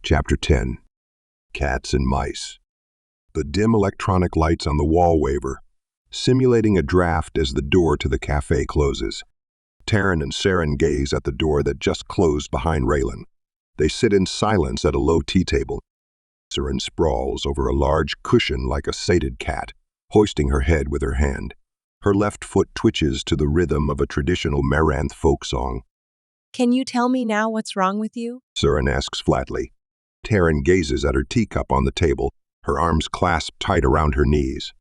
Chapter 10. Cats and Mice. The dim electronic lights on the wall waver, simulating a draft as the door to the cafe closes. Taryn and Saren gaze at the door that just closed behind Raylan. They sit in silence at a low tea table. Saren sprawls over a large cushion like a sated cat, hoisting her head with her hand. Her left foot twitches to the rhythm of a traditional Maranth folk song. Can you tell me now what's wrong with you? Saren asks flatly. Taryn gazes at her teacup on the table, her arms clasped tight around her knees.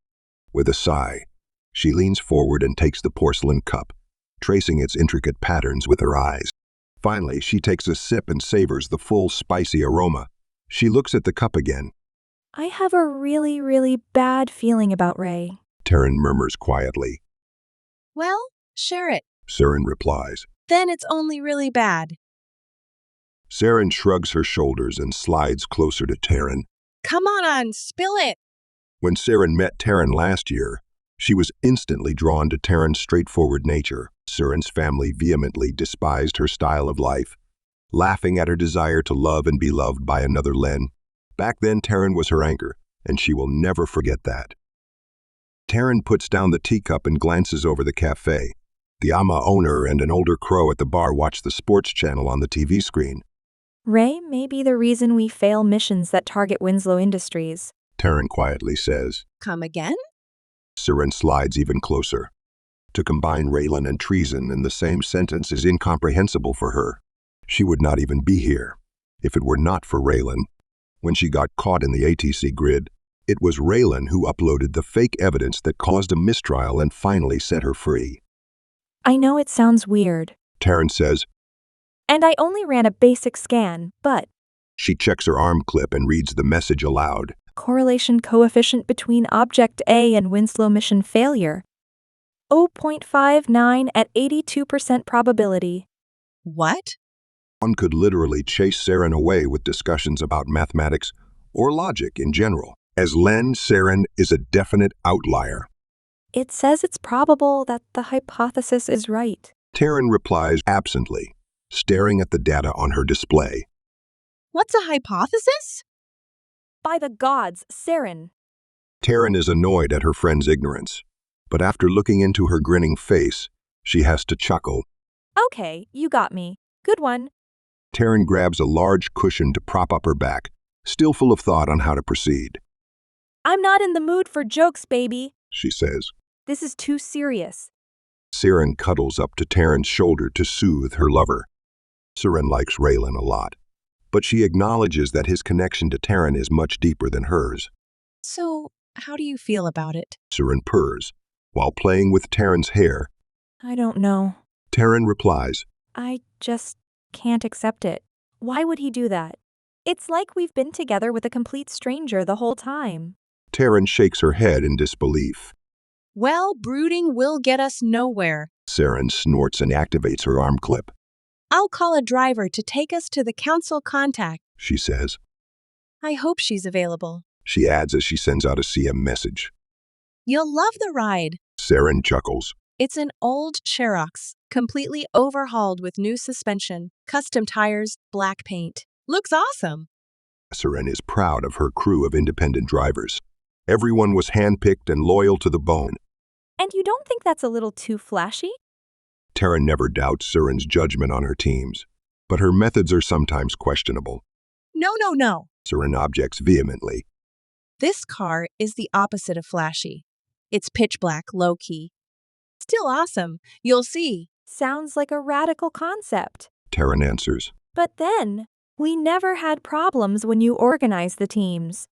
With a sigh, she leans forward and takes the porcelain cup, tracing its intricate patterns with her eyes. Finally, she takes a sip and savors the full, spicy aroma. She looks at the cup again. I have a really bad feeling about Ray. Taryn murmurs quietly. Well, share it. Saren replies. Then it's only really bad. Saren shrugs her shoulders and slides closer to Taryn. Come on, spill it. When Saren met Taryn last year, she was instantly drawn to Taryn's straightforward nature. Saren's family vehemently despised her style of life, laughing at her desire to love and be loved by another Len. Back then, Taryn was her anchor, and she will never forget that. Taryn puts down the teacup and glances over the cafe. The Ama owner and an older crow at the bar watch the sports channel on the TV screen. Ray may be the reason we fail missions that target Winslow Industries. Taryn quietly says. Come again? Saren slides even closer. To combine Raylan and treason in the same sentence is incomprehensible for her. She would not even be here if it were not for Raylan. When she got caught in the ATC grid, it was Raylan who uploaded the fake evidence that caused a mistrial and finally set her free. I know it sounds weird. Taryn says. And I only ran a basic scan, but She checks her arm clip and reads the message aloud. correlation coefficient between Object A and Winslow mission failure. 0.59 at 82% probability. What? One could literally chase Saren away with discussions about mathematics or logic in general. As Len, Saren is a definite outlier. It says it's probable that the hypothesis is right. Taryn replies absently, staring at the data on her display. What's a hypothesis? By the gods, Saren. Taryn is annoyed at her friend's ignorance, but after looking into her grinning face, she has to chuckle. Okay, you got me. Good one. Taryn grabs a large cushion to prop up her back, still full of thought on how to proceed. I'm not in the mood for jokes, baby. She says. This is too serious. Saren cuddles up to Taryn's shoulder to soothe her lover. Saren likes Raylan a lot, but she acknowledges that his connection to Taryn is much deeper than hers. So, how do you feel about it? Saren purrs, while playing with Taryn's hair. I don't know. Taryn replies. I just can't accept it. Why would he do that? It's like we've been together with a complete stranger the whole time. Taryn shakes her head in disbelief. Well, brooding will get us nowhere. Saren snorts and activates her arm clip. I'll call a driver to take us to the council contact. She says. I hope she's available. She adds as she sends out a CM message. You'll love the ride. Saren chuckles. It's an old Cherox, completely overhauled with new suspension, custom tires, black paint. Looks awesome. Saren is proud of her crew of independent drivers. Everyone was handpicked and loyal to the bone. And you don't think that's a little too flashy? Taryn never doubts Saren's judgment on her teams, but her methods are sometimes questionable. No. Saren objects vehemently. This car is the opposite of flashy. It's pitch black, low-key. Still awesome. You'll see. Sounds like a radical concept. Taryn answers. But then, we never had problems when you organized the teams.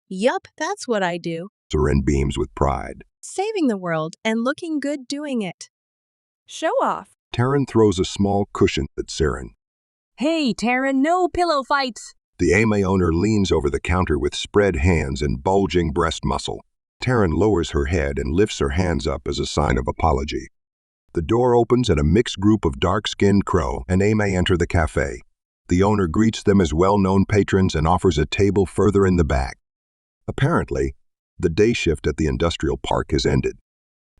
Yup, that's what I do. Saren beams with pride. Saving the world and looking good doing it. Show off. Taryn throws a small cushion at Saren. Hey, Taryn, no pillow fights. The AMA owner leans over the counter with spread hands and bulging breast muscle. Taryn lowers her head and lifts her hands up as a sign of apology. The door opens and a mixed group of dark-skinned crow and AMA enter the cafe. The owner greets them as well-known patrons and offers a table further in the back. Apparently, the day shift at the industrial park has ended.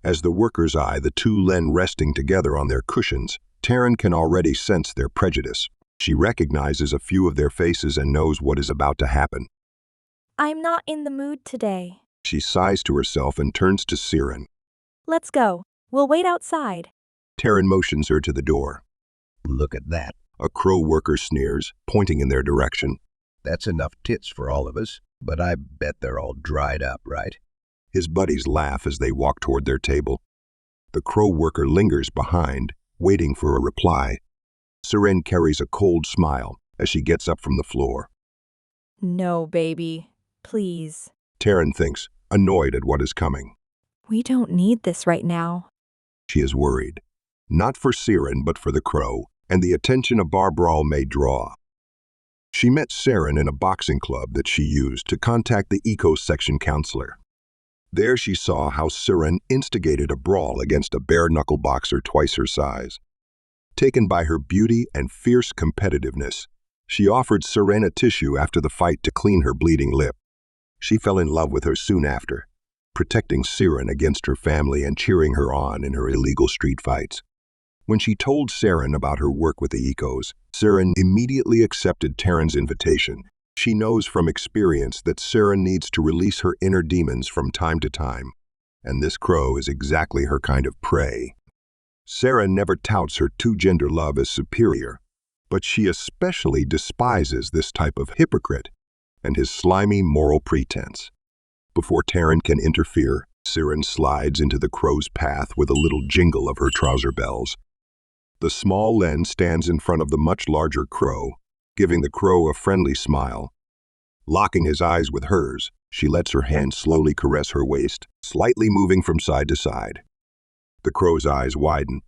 As the workers eye the two Len resting together on their cushions, Taryn can already sense their prejudice. She recognizes a few of their faces and knows what is about to happen. I'm not in the mood today. She sighs to herself and turns to Siren. Let's go. We'll wait outside. Taryn motions her to the door. Look at that. A crow worker sneers, pointing in their direction. That's enough tits for all of us, but I bet they're all dried up, right? His buddies laugh as they walk toward their table. The crow worker lingers behind, waiting for a reply. Siren carries a cold smile as she gets up from the floor. No, baby. Please. Taryn thinks, annoyed at what is coming. We don't need this right now. She is worried. Not for Siren, but for the crow, and the attention a bar brawl may draw. She met Siren in a boxing club that she used to contact the eco-section counselor. There she saw how Siren instigated a brawl against a bare-knuckle boxer twice her size. Taken by her beauty and fierce competitiveness, she offered Siren a tissue after the fight to clean her bleeding lip. She fell in love with her soon after, protecting Siren against her family and cheering her on in her illegal street fights. When she told Siren about her work with the Ecos, Siren immediately accepted Taryn's invitation. She knows from experience that Siren needs to release her inner demons from time to time, and this crow is exactly her kind of prey. Siren never touts her two-gender love as superior, but she especially despises this type of hypocrite and his slimy moral pretense. Before Taryn can interfere, Siren slides into the crow's path with a little jingle of her trouser bells. The small Len stands in front of the much larger crow, giving the crow a friendly smile. Locking his eyes with hers, she lets her hand slowly caress her waist, slightly moving from side to side. The crow's eyes widen,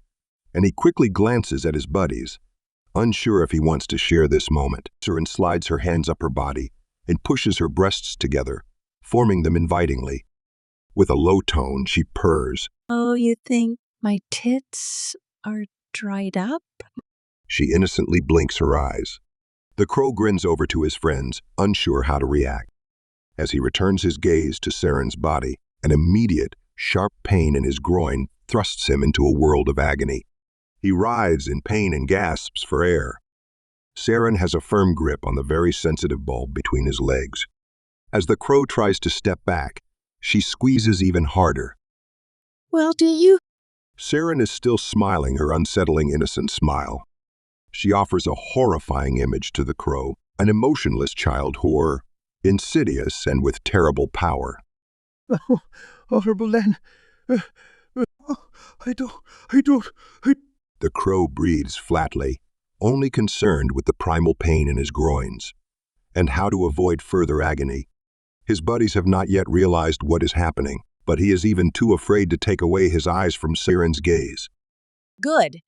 and he quickly glances at his buddies, unsure if he wants to share this moment. Siren slides her hands up her body and pushes her breasts together, forming them invitingly. With a low tone, she purrs. Oh, you think my tits are dried up? She innocently blinks her eyes. The crow grins over to his friends, unsure how to react. As he returns his gaze to Siren's body, an immediate, sharp pain in his groin thrusts him into a world of agony. He writhes in pain and gasps for air. Siren has a firm grip on the very sensitive bulb between his legs. As the crow tries to step back, she squeezes even harder. Well, do you? Siren is still smiling her unsettling innocent smile. She offers a horrifying image to the crow, an emotionless child whore, insidious and with terrible power. Oh, Honorable Len, I don't. The crow breathes flatly, only concerned with the primal pain in his groins, and how to avoid further agony. His buddies have not yet realized what is happening, but he is even too afraid to take away his eyes from Siren's gaze. Good.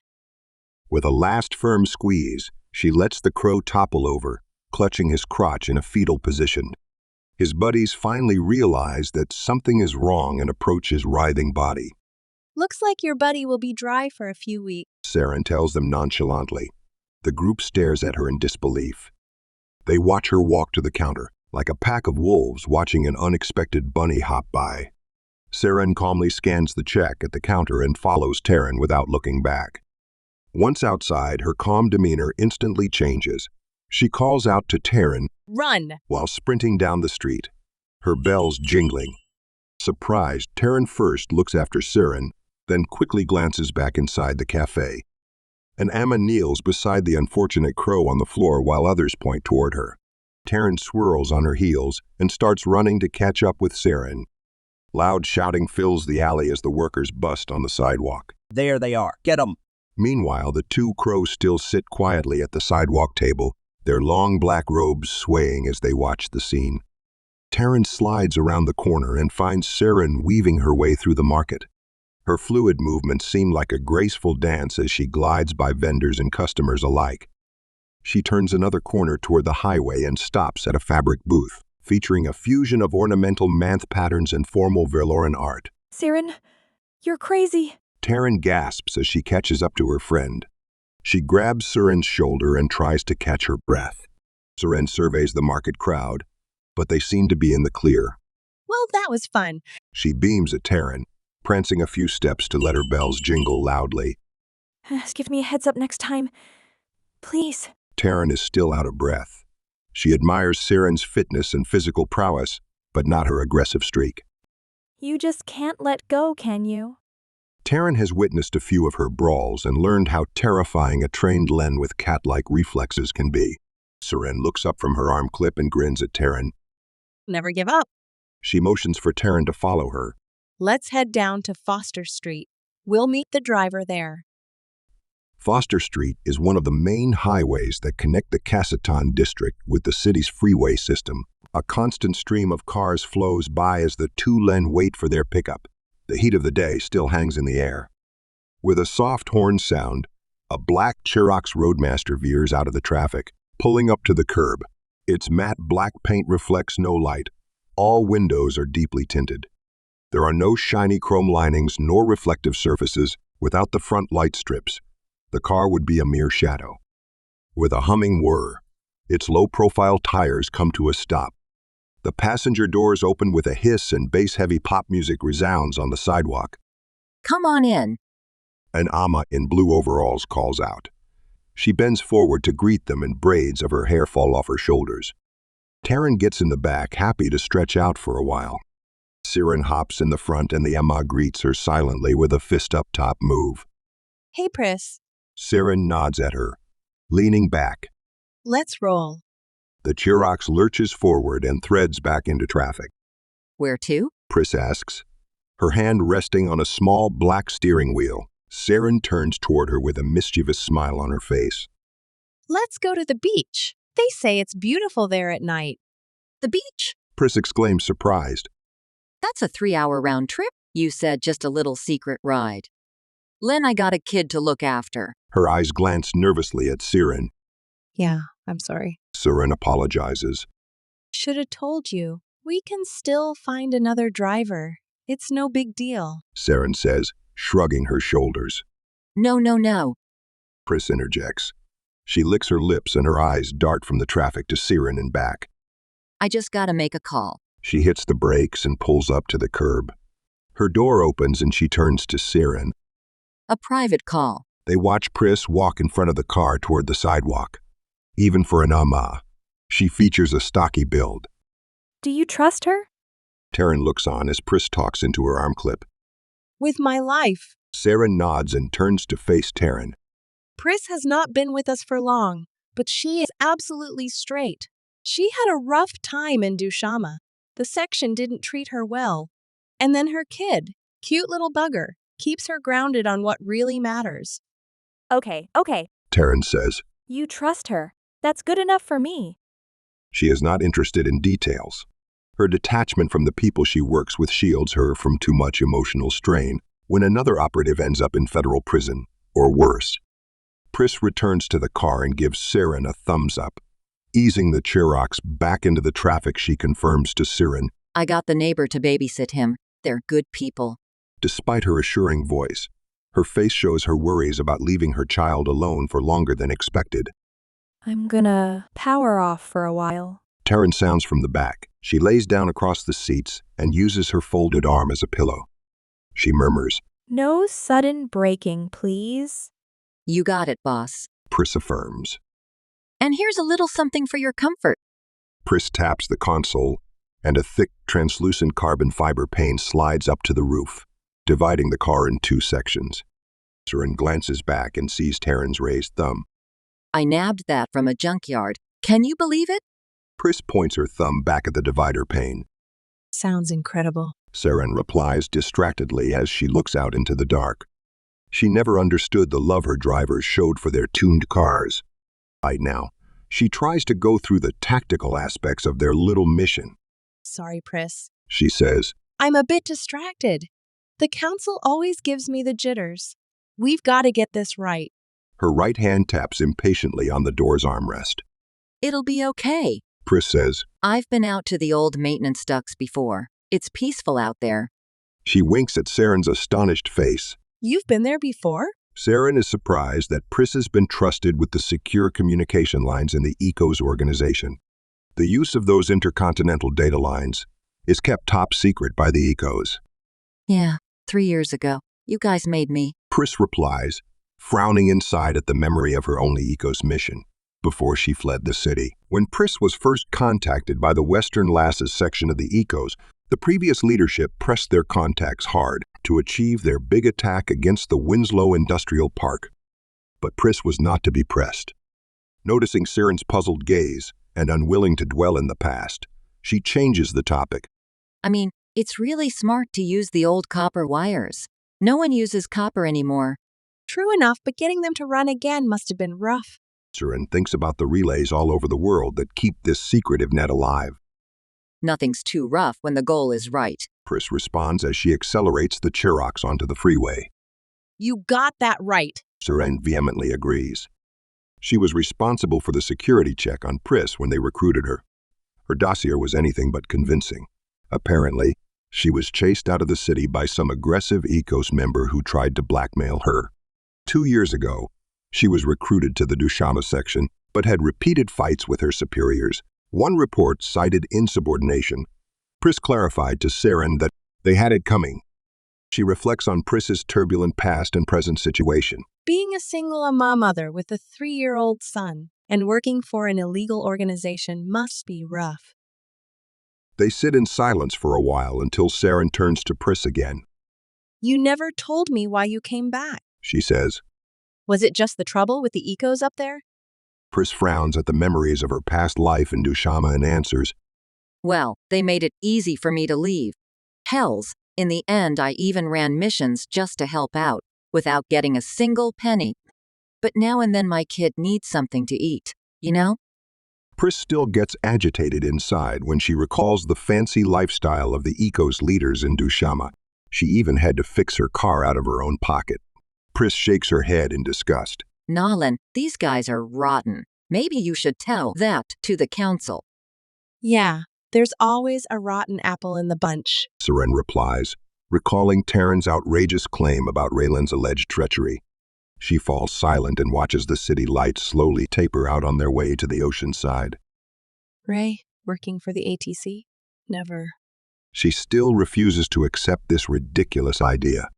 With a last firm squeeze, she lets the crow topple over, clutching his crotch in a fetal position. His buddies finally realize that something is wrong and approach his writhing body. Looks like your buddy will be dry for a few weeks. Siren tells them nonchalantly. The group stares at her in disbelief. They watch her walk to the counter, like a pack of wolves watching an unexpected bunny hop by. Siren calmly scans the check at the counter and follows Taryn without looking back. Once outside, her calm demeanor instantly changes. She calls out to Taryn Run! while sprinting down the street, her bells jingling. Surprised, Taryn first looks after Siren, then quickly glances back inside the cafe. An Amma kneels beside the unfortunate crow on the floor while others point toward her. Taryn swirls on her heels and starts running to catch up with Siren. Loud shouting fills the alley as the workers bust on the sidewalk. There they are. Get 'em. Meanwhile, the two crows still sit quietly at the sidewalk table, their long black robes swaying as they watch the scene. Taryn slides around the corner and finds Siren weaving her way through the market. Her fluid movements seem like a graceful dance as she glides by vendors and customers alike. She turns another corner toward the highway and stops at a fabric booth, featuring a fusion of ornamental manth patterns and formal Verloren art. Siren, you're crazy. Taryn gasps as she catches up to her friend. She grabs Siren's shoulder and tries to catch her breath. Siren surveys the market crowd, but they seem to be in the clear. Well, that was fun. She beams at Taryn, prancing a few steps to let her bells jingle loudly. Give me a heads up next time. Please. Taryn is still out of breath. She admires Saren's fitness and physical prowess, but not her aggressive streak. You just can't let go, can you? Taryn has witnessed a few of her brawls and learned how terrifying a trained Len with cat-like reflexes can be. Saren looks up from her arm clip and grins at Taryn. Never give up. She motions for Taryn to follow her. Let's head down to Foster Street. We'll meet the driver there. Foster Street is one of the main highways that connect the Caseton district with the city's freeway system. A constant stream of cars flows by as the two Len wait for their pickup. The heat of the day still hangs in the air. With a soft horn sound, a black Chirox Roadmaster veers out of the traffic, pulling up to the curb. Its matte black paint reflects no light. All windows are deeply tinted. There are no shiny chrome linings nor reflective surfaces. Without the front light strips, the car would be a mere shadow. With a humming whir, its low-profile tires come to a stop. The passenger doors open with a hiss and bass-heavy pop music resounds on the sidewalk. Come on in. An ama in blue overalls calls out. She bends forward to greet them and braids of her hair fall off her shoulders. Taryn gets in the back, happy to stretch out for a while. Saren hops in the front and the ama greets her silently with a fist-up-top move. Hey, Pris. Saren nods at her, leaning back. Let's roll. The Chirox lurches forward and threads back into traffic. Where to? Pris asks, her hand resting on a small black steering wheel. Saren turns toward her with a mischievous smile on her face. Let's go to the beach. They say it's beautiful there at night. The beach? Pris exclaims, surprised. That's a 3-hour round trip. You said just a little secret ride. Len, I got a kid to look after. Her eyes glance nervously at Saren. Yeah, I'm sorry. Saren apologizes. Should have told you. We can still find another driver. It's no big deal. Saren says, shrugging her shoulders. No. Pris interjects. She licks her lips and her eyes dart from the traffic to Saren and back. I just gotta make a call. She hits the brakes and pulls up to the curb. Her door opens and she turns to Saren. A private call. They watch Pris walk in front of the car toward the sidewalk. Even for an ama, she features a stocky build. Do you trust her? Taryn looks on as Pris talks into her arm clip. With my life. Saren nods and turns to face Taryn. Pris has not been with us for long, but she is absolutely straight. She had a rough time in Dushama. The section didn't treat her well. And then her kid, cute little bugger, keeps her grounded on what really matters. Okay. Taryn says. You trust her. That's good enough for me. She is not interested in details. Her detachment from the people she works with shields her from too much emotional strain when another operative ends up in federal prison, or worse. Pris returns to the car and gives Saren a thumbs up. Easing the Chirox back into the traffic, she confirms to Saren. I got the neighbor to babysit him. They're good people. Despite her assuring voice, her face shows her worries about leaving her child alone for longer than expected. I'm gonna power off for a while. Taryn sounds from the back. She lays down across the seats and uses her folded arm as a pillow. She murmurs, No sudden braking, please. You got it, boss. Pris affirms. And here's a little something for your comfort. Pris taps the console, and a thick, translucent carbon fiber pane slides up to the roof, dividing the car in two sections. Saren glances back and sees Taryn's raised thumb. I nabbed that from a junkyard. Can you believe it? Pris points her thumb back at the divider pane. Sounds incredible. Saren replies distractedly as she looks out into the dark. She never understood the love her drivers showed for their tuned cars. Right now, she tries to go through the tactical aspects of their little mission. Sorry, Pris. She says, I'm a bit distracted. The council always gives me the jitters. We've got to get this right. Her right hand taps impatiently on the door's armrest. It'll be okay. Pris says. I've been out to the old maintenance ducts before. It's peaceful out there. She winks at Saren's astonished face. You've been there before? Saren is surprised that Pris has been trusted with the secure communication lines in the ECOS organization. The use of those intercontinental data lines is kept top secret by the ECOS. Yeah, 3 years ago. You guys made me. Pris replies, frowning inside at the memory of her only ECOS mission. before she fled the city. When Pris was first contacted by the Western Lasses section of the Ecos, the previous leadership pressed their contacts hard to achieve their big attack against the Winslow Industrial Park. But Pris was not to be pressed. Noticing Siren's puzzled gaze and unwilling to dwell in the past, she changes the topic. I mean, it's really smart to use the old copper wires. No one uses copper anymore. True enough, but getting them to run again must have been rough. Siren thinks about the relays all over the world that keep this secretive net alive. Nothing's too rough when the goal is right. Pris responds as she accelerates the Chirox onto the freeway. You got that right. Siren vehemently agrees. She was responsible for the security check on Pris when they recruited her. Her dossier was anything but convincing. Apparently, she was chased out of the city by some aggressive Ecos member who tried to blackmail her. 2 years ago, she was recruited to the Dushama section, but had repeated fights with her superiors. One report cited insubordination. Pris clarified to Siren that they had it coming. She reflects on Pris's turbulent past and present situation. Being a single mother with a 3-year-old son and working for an illegal organization must be rough. They sit in silence for a while until Siren turns to Pris again. You never told me why you came back. She says. Was it just the trouble with the Ecos up there? Pris frowns at the memories of her past life in Dushama and answers. Well, they made it easy for me to leave. Hells, in the end I even ran missions just to help out, without getting a single penny. But now and then my kid needs something to eat, you know? Pris still gets agitated inside when she recalls the fancy lifestyle of the Ecos leaders in Dushama. She even had to fix her car out of her own pocket. Pris shakes her head in disgust. Nolan, these guys are rotten. Maybe you should tell that to the council. Yeah, there's always a rotten apple in the bunch. Siren replies, recalling Taryn's outrageous claim about Raylan's alleged treachery. She falls silent and watches the city lights slowly taper out on their way to the ocean side. Ray, working for the ATC? Never. She still refuses to accept this ridiculous idea.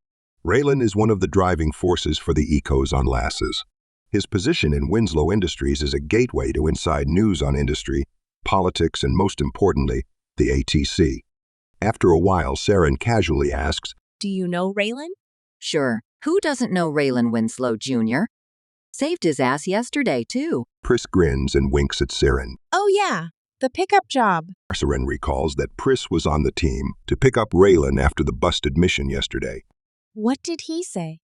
Raylan is one of the driving forces for the Ecos on Lasses. His position in Winslow Industries is a gateway to inside news on industry, politics, and most importantly, the ATC. After a while, Siren casually asks, Do you know Raylan? Sure, who doesn't know Raylan Winslow Jr.? Saved his ass yesterday, too. Pris grins and winks at Siren. Oh yeah, the pickup job. Siren recalls that Pris was on the team to pick up Raylan after the busted mission yesterday. What did he say?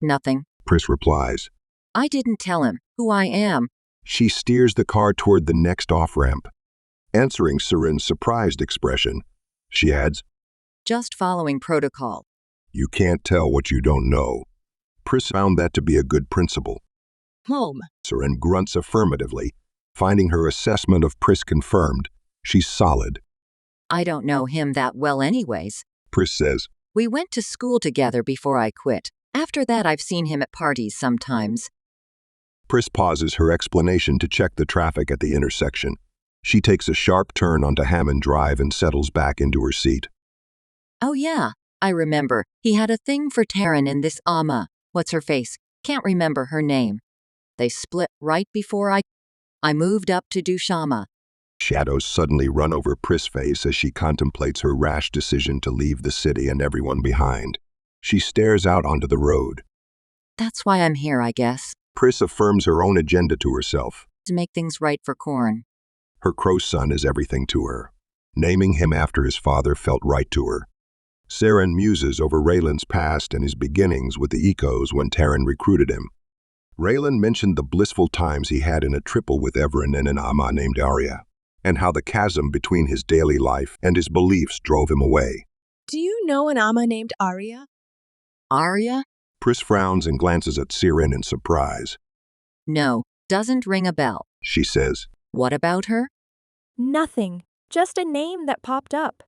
Nothing. Pris replies. I didn't tell him who I am. She steers the car toward the next off-ramp. Answering Siren's surprised expression, she adds, Just following protocol. You can't tell what you don't know. Pris found that to be a good principle. Home. Siren grunts affirmatively, finding her assessment of Pris confirmed. She's solid. I don't know him that well anyways. Pris says, We went to school together before I quit. After that I've seen him at parties sometimes. Pris pauses her explanation to check the traffic at the intersection. She takes a sharp turn onto Hammond Drive and settles back into her seat. Oh yeah, I remember. He had a thing for Taryn and this Amma. What's her face? Can't remember her name. They split right before I moved up to Dushama. Shadows suddenly run over Pris' face as she contemplates her rash decision to leave the city and everyone behind. She stares out onto the road. That's why I'm here, I guess. Pris affirms her own agenda to herself. To make things right for Korn. Her crow son is everything to her. Naming him after his father felt right to her. Siren muses over Raylan's past and his beginnings with the Ecos when Taryn recruited him. Raylan mentioned the blissful times he had in a triple with Everin and an Amma named Arya, and how the chasm between his daily life and his beliefs drove him away. Do you know an Amma named Arya? Arya? Pris frowns and glances at Siren in surprise. No, doesn't ring a bell. She says, What about her? Nothing. Just a name that popped up.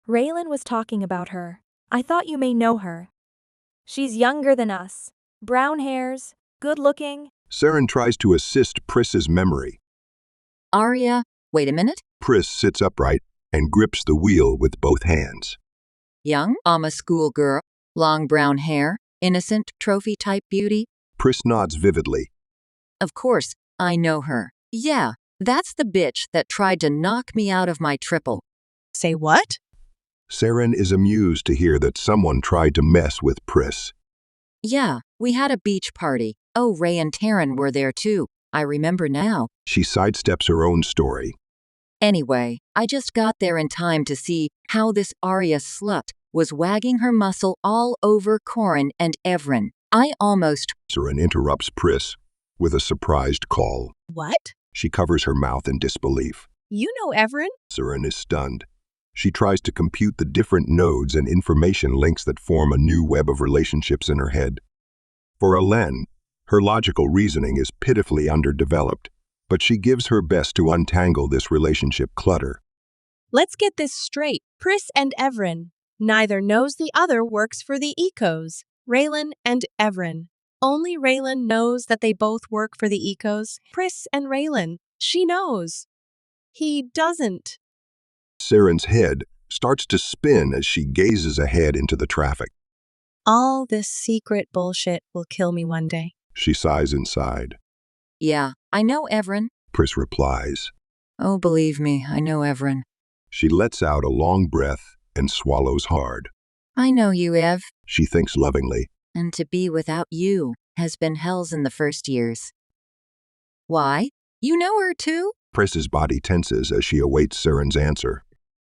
Raylan was talking about her. I thought you may know her. She's younger than us. Brown hairs, good looking. Siren tries to assist Pris's memory. Arya? Wait a minute. Pris sits upright and grips the wheel with both hands. Young, Amma schoolgirl, long brown hair, innocent, trophy-type beauty. Pris nods vividly. Of course, I know her. Yeah, that's the bitch that tried to knock me out of my triple. Say what? Saren is amused to hear that someone tried to mess with Pris. Yeah, we had a beach party. Oh, Ray and Taryn were there too. I remember now. She sidesteps her own story. Anyway, I just got there in time to see how this Arya slut was wagging her muscle all over Corin and Evren. I almost— Saren interrupts Pris with a surprised call. What? She covers her mouth in disbelief. You know Evren? Saren is stunned. She tries to compute the different nodes and information links that form a new web of relationships in her head. For Alen, her logical reasoning is pitifully underdeveloped, but she gives her best to untangle this relationship clutter. Let's get this straight. Pris and Evren. Neither knows the other works for the Ecos. Raylan and Evren. Only Raylan knows that they both work for the Ecos. Pris and Raylan. She knows. He doesn't. Saren's head starts to spin as she gazes ahead into the traffic. All this secret bullshit will kill me one day. She sighs inside. Yeah, I know Evren. Pris replies. Oh, believe me, I know Evren. She lets out a long breath and swallows hard. I know you, Ev. She thinks lovingly. And to be without you has been hell's in the first years. Why? You know her too? Pris's body tenses as she awaits Saren's answer.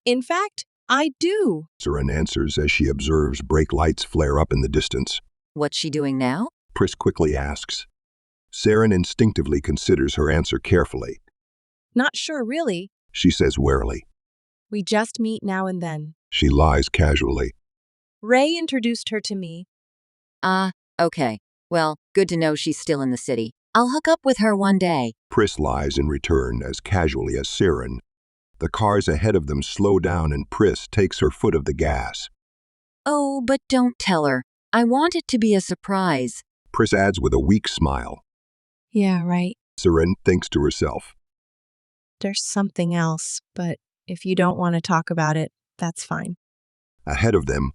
In fact, I do. Saren answers as she observes brake lights flare up in the distance. What's she doing now? Pris quickly asks. Saren instinctively considers her answer carefully. Not sure, really. She says warily. We just meet now and then. She lies casually. Ray introduced her to me. Okay. Well, good to know she's still in the city. I'll hook up with her one day. Pris lies in return as casually as Saren. The cars ahead of them slow down and Pris takes her foot of the gas. Oh, but don't tell her. I want it to be a surprise. Pris adds with a weak smile. Yeah, right. Saren thinks to herself. There's something else, but if you don't want to talk about it, that's fine. Ahead of them,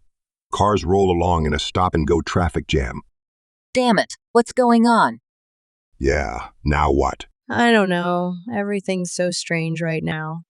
cars roll along in a stop-and-go traffic jam. Damn it, what's going on? Yeah, now what? I don't know. Everything's so strange right now.